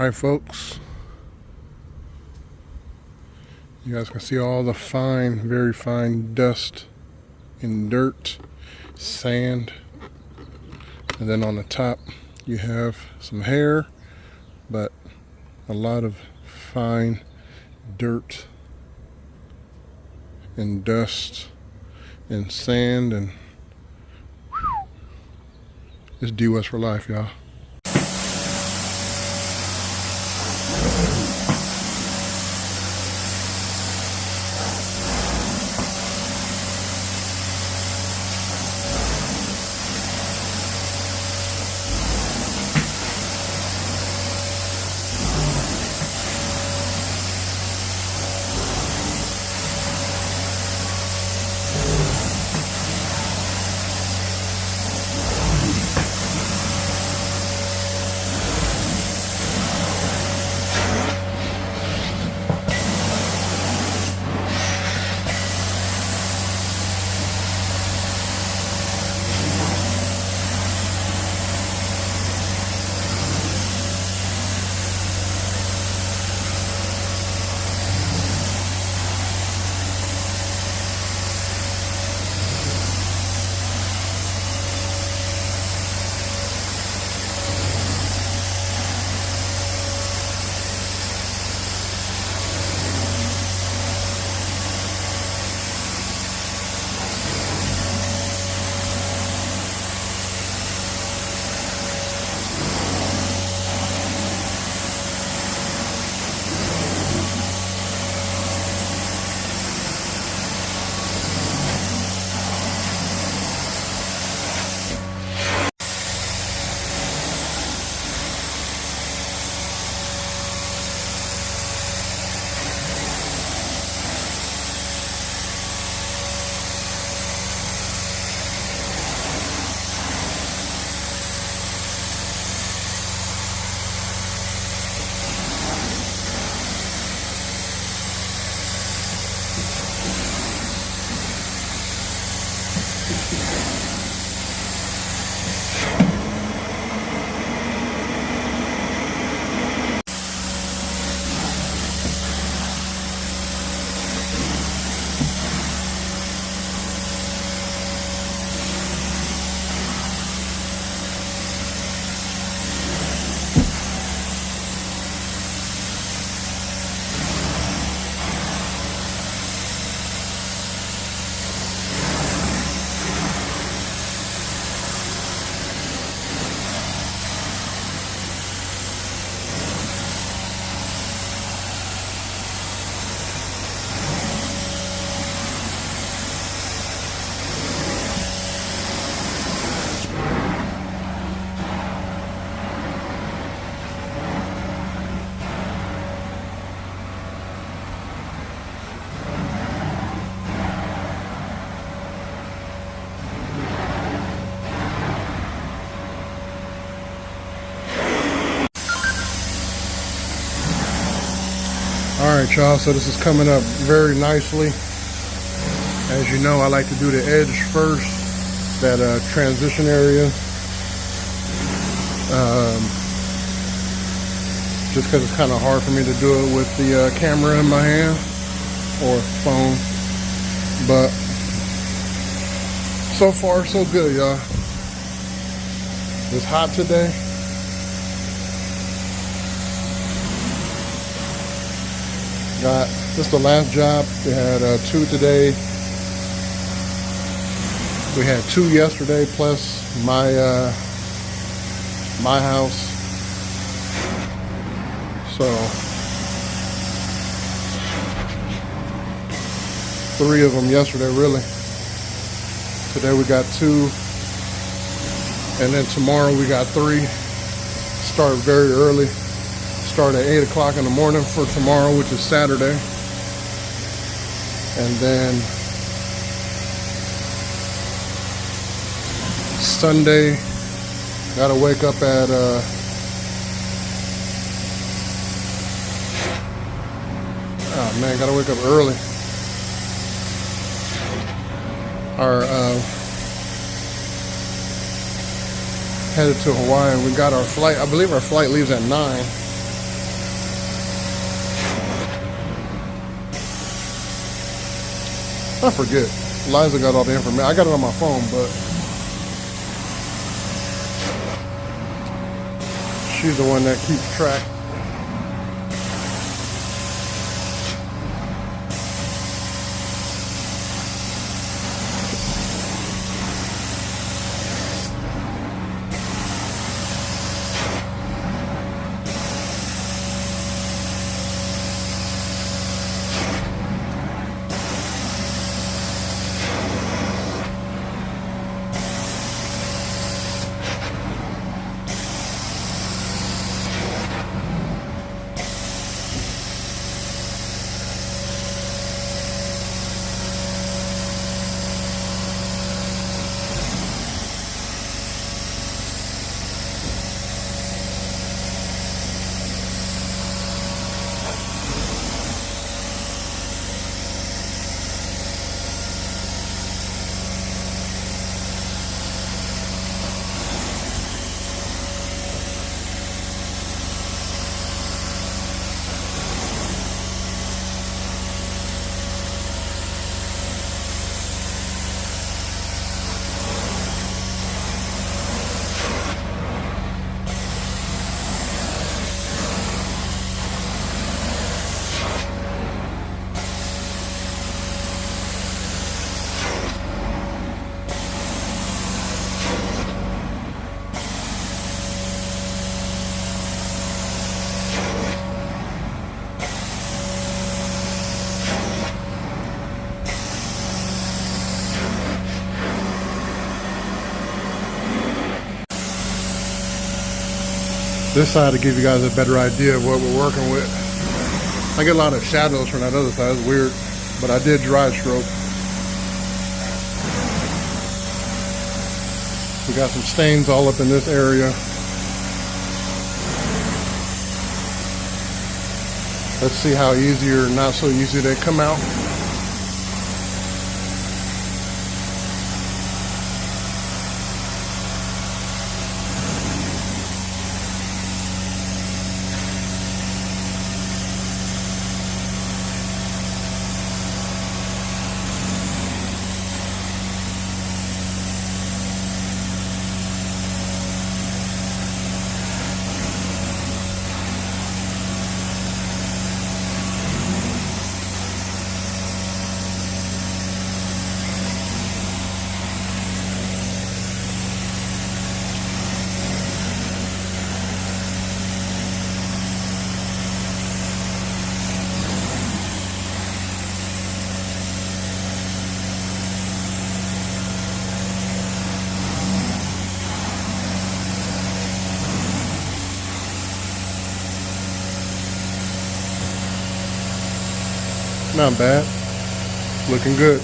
Alright folks, you guys can see all the fine, very fine dust and dirt, sand, and then on the top you have some hair, but a lot of fine dirt and dust and sand, and it's DWES for life, y'all. Alright y'all, so this is coming up very nicely. As you know, I like to do the edge first, that transition area. Just because it's kind of hard for me to do it with the camera in my hand or phone. But so far so good, y'all. It's hot today. This is the last job. We had 2 today. We had 2 yesterday, plus my house. So 3 of them yesterday, really. Today we got 2, and then tomorrow we got 3. Start very early. Start at 8 o'clock in the morning for tomorrow, which is Saturday. And then Sunday, gotta wake up at oh man, gotta wake up early. Our headed to Hawaii. We got our flight. I believe our flight leaves at 9. I forget. Liza got all the information. I got it on my phone, but she's the one that keeps track. This side to give you guys a better idea of what we're working with. I get a lot of shadows from that other side. It's weird, but I did dry stroke. We got some stains all up in this area. Let's see how easy or not so easy they come out. Not bad. Looking good.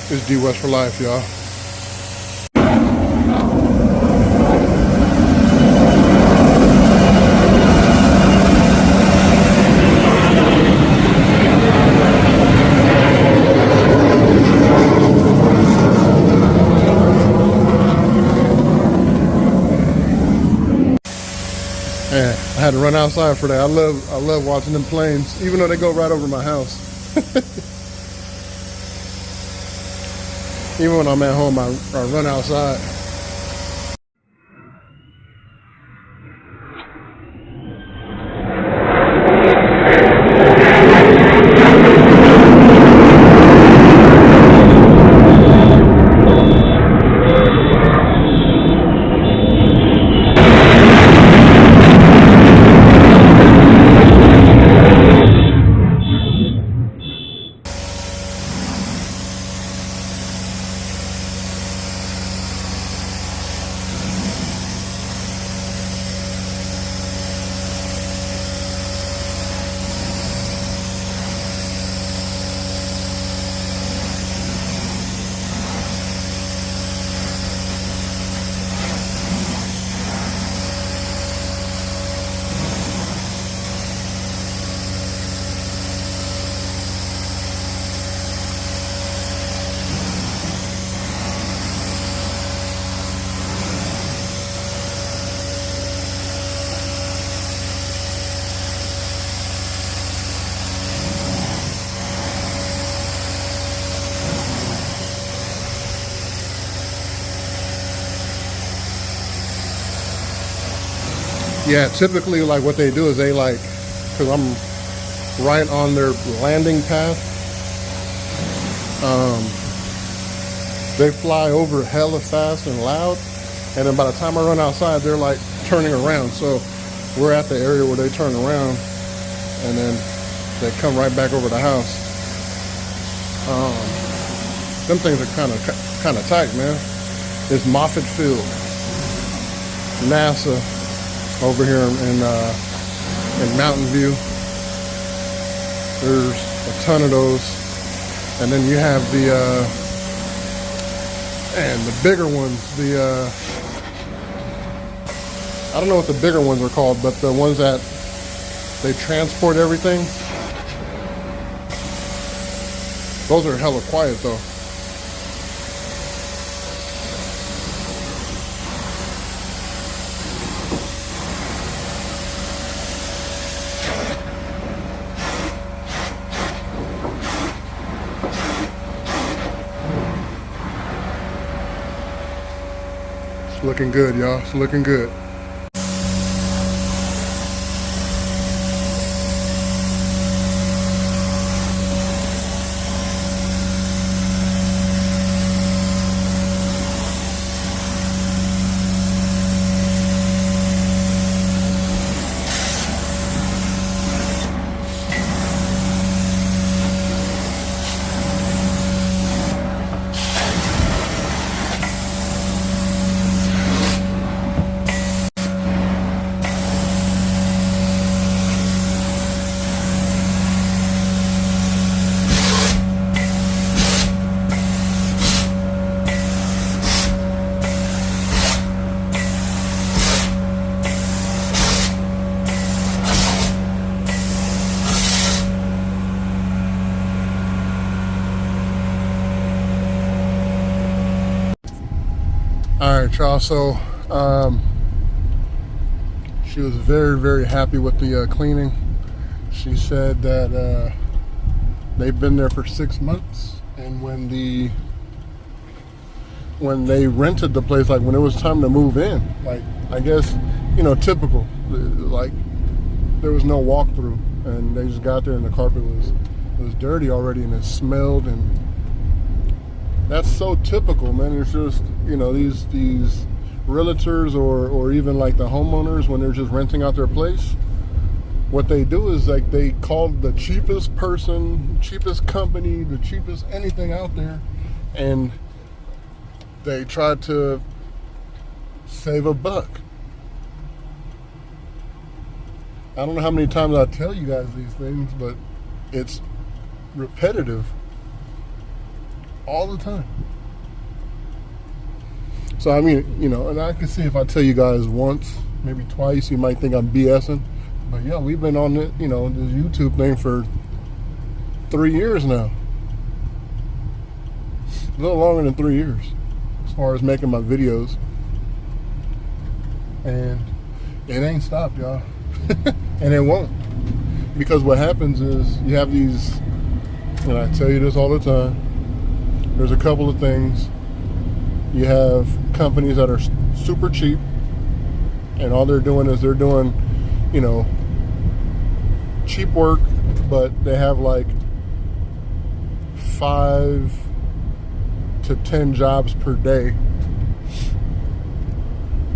It's DWES for life, y'all. Man, I had to run outside for that. I love watching them planes, even though they go right over my house. Even when I'm at home, I run outside. Yeah, typically like what they do is they like, because I'm right on their landing path, they fly over hella fast and loud, and then by the time I run outside, they're like turning around. So we're at the area where they turn around, and then they come right back over the house. Them things are kind of tight, man. It's Moffett Field, NASA, over here in Mountain View. There's a ton of those, and then you have the bigger ones. I don't know what the bigger ones are called, but the ones that they transport everything. Those are hella quiet though. It's looking good, y'all. It's looking good. All right, y'all, so she was very happy with the cleaning. She said that they've been there for 6 months, and when they rented the place, like when it was time to move in, like I guess, you know, typical, like there was no walkthrough, and they just got there and the carpet was dirty already, and it smelled, and that's so typical, man. It's just, you know, these realtors or even like the homeowners, when they're just renting out their place, what they do is like they call the cheapest person, cheapest company, the cheapest anything out there, and they try to save a buck. I don't know how many times I tell you guys these things, but it's repetitive all the time. So I mean, you know, and I can see if I tell you guys once, maybe twice, you might think I'm BSing, but yeah, we've been on it, you know, this YouTube thing for 3 years now. A little longer than 3 years as far as making my videos, and it ain't stopped, y'all. And it won't, because what happens is you have these, and I tell you this all the time, there's a couple of things. You have companies that are super cheap, and all they're doing is they're doing, you know, cheap work, but they have like 5 to 10 jobs per day.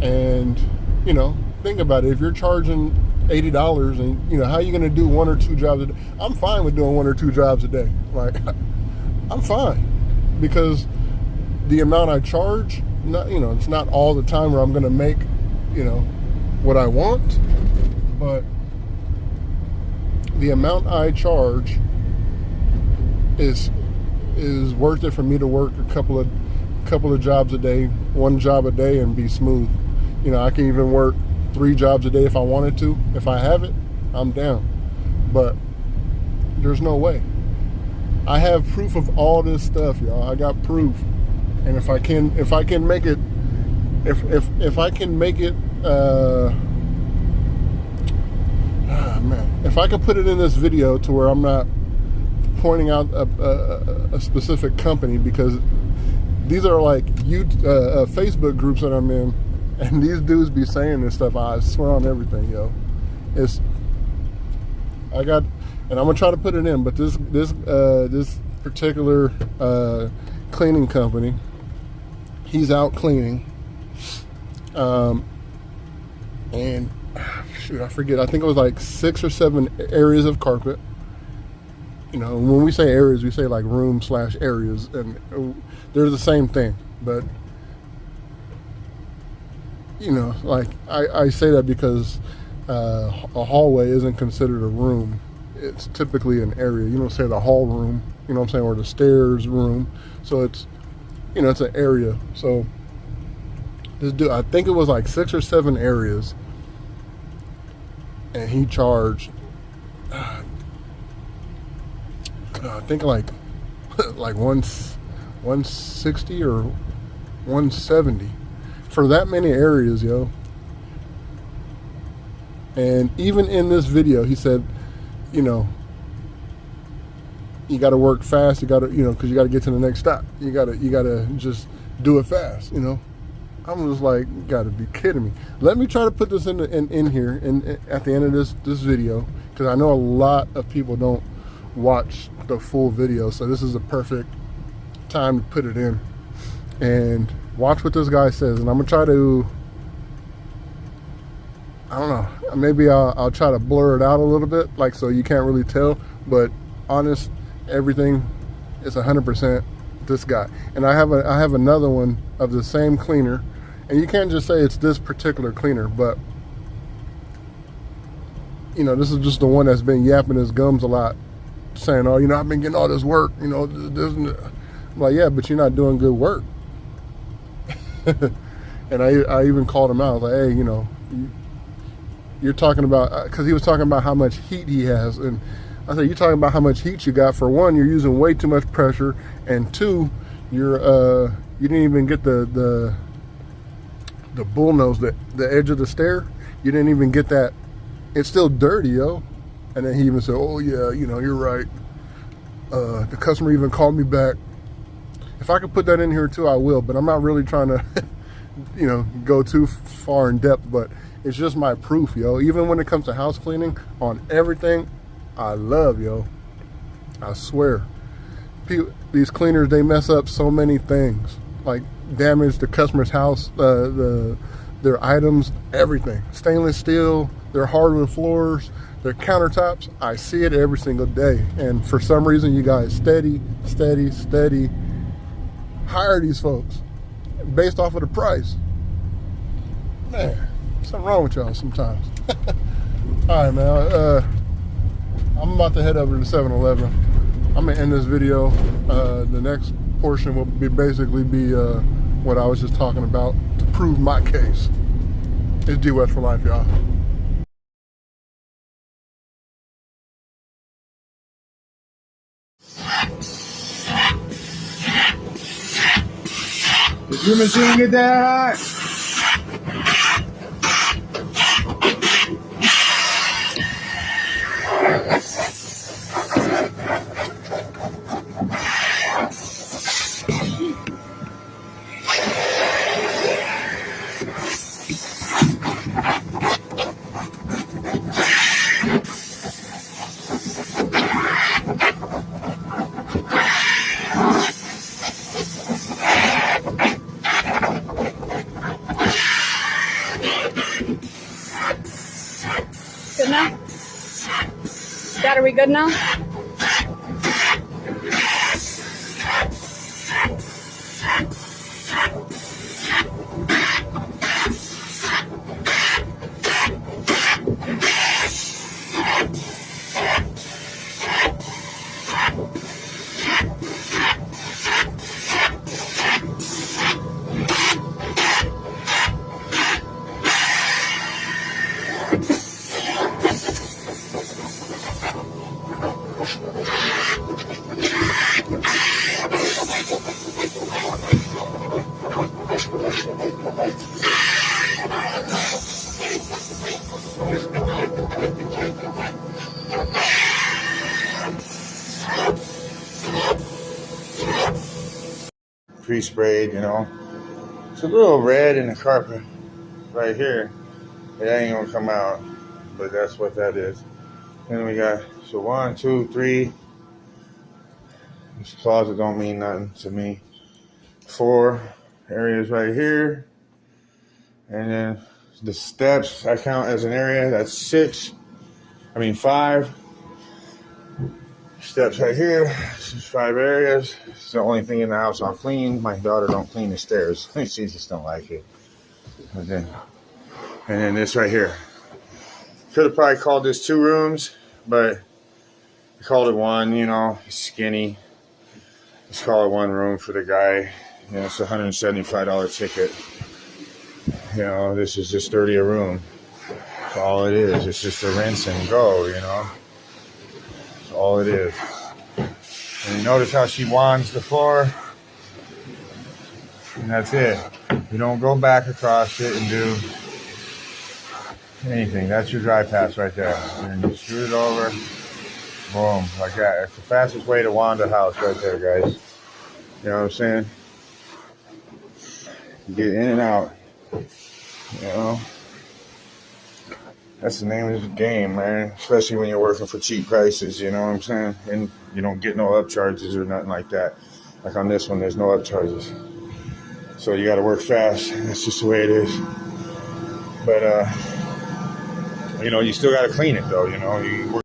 And, you know, think about it. If you're charging $80, and, you know, how are you going to do 1 or 2 jobs a day? I'm fine with doing 1 or 2 jobs a day. Like, I'm fine. Because the amount I charge, not, you know, it's not all the time where I'm going to make, you know, what I want, but the amount I charge is worth it for me to work a couple of jobs a day, 1 job a day, and be smooth. You know, I can even work 3 jobs a day if I wanted to. If I have it, I'm down. But there's no way. I have proof of all this stuff, y'all. I got proof, and if I can make it, man, if I could put it in this video to where I'm not pointing out a specific company, because these are like Facebook groups that I'm in, And these dudes be saying this stuff, I swear on everything, yo. And I'm gonna try to put it in, but this particular cleaning company, he's out cleaning, and shoot, I forget, I think it was like 6 or 7 areas of carpet. You know, when we say areas, we say like room/areas, and they're the same thing. But you know, like I say that because a hallway isn't considered a room. It's typically an area. You don't say the hall room, you know what I'm saying, or the stairs room. So it's, you know, it's an area. So this dude, I think it was like 6 or 7 areas, and he charged, I think like 160 or 170 for that many areas, yo. And even in this video, he said, you know, you got to work fast. You got to, you know, because you got to get to the next stop. You got to just do it fast, you know. I'm just like, you got to be kidding me. Let me try to put this in here and at the end of this video, because I know a lot of people don't watch the full video, so this is a perfect time to put it in and watch what this guy says. And I'm gonna try to, I don't know, maybe I'll try to blur it out a little bit, like, so you can't really tell, but honest, everything is 100% this guy. And I have another one of the same cleaner, and you can't just say it's this particular cleaner, but you know, this is just the one that's been yapping his gums a lot, saying, oh, you know, I've been getting all this work, you know, I'm like, yeah, but you're not doing good work. And I even called him out. I was like, hey, you know, you're talking about, because he was talking about how much heat he has, and I said, you're talking about how much heat you got. For one, you're using way too much pressure, and two, you didn't even get the bull nose, the edge of the stair. You didn't even get that. It's still dirty, yo. And then he even said, oh yeah, you know, you're right. The customer even called me back. If I could put that in here too, I will, but I'm not really trying to, you know, go too far in depth, but it's just my proof, yo. Even when it comes to house cleaning, on everything, I love, yo. I swear. These cleaners, they mess up so many things, like damage the customer's house, their items, everything. Stainless steel, their hardwood floors, their countertops. I see it every single day. And for some reason, you guys steady hire these folks based off of the price. Man, something wrong with y'all sometimes. All right, man. I'm about to head over to 7-Eleven. I'm gonna end this video. The next portion will basically be what I was just talking about to prove my case. It's DWES for life, y'all. Did your machine get that hot? Good now? Dad, are we good now? Pre-sprayed, you know. It's a little red in the carpet. right here. That ain't gonna come out, but that's what that is. Then we got, so 1, 2, 3. This closet don't mean nothing to me. 4 areas right here. And then the steps I count as an area. That's 5 steps right here. This is 5 areas. It's the only thing in the house I'll clean. My daughter don't clean the stairs. She just don't like it. And then this right here. Could have probably called this 2 rooms, but I called it 1. You know, he's skinny. Let's call it 1 room for the guy. You know, it's a $175 ticket. You know, this is just 30 a room. That's all it is. It's just a rinse and go, you know. That's all it is. And you notice how she wands the floor? And that's it. You don't go back across it and do anything. That's your dry pass right there. And you screw it over. Boom. Like that. It's the fastest way to wand a house right there, guys. You know what I'm saying? You get in and out. You know? That's the name of the game, man. Especially when you're working for cheap prices, you know what I'm saying? And you don't get no upcharges or nothing like that. Like on this one, there's no upcharges. So you got to work fast. That's just the way it is. But, you know, you still got to clean it, though. You know, you work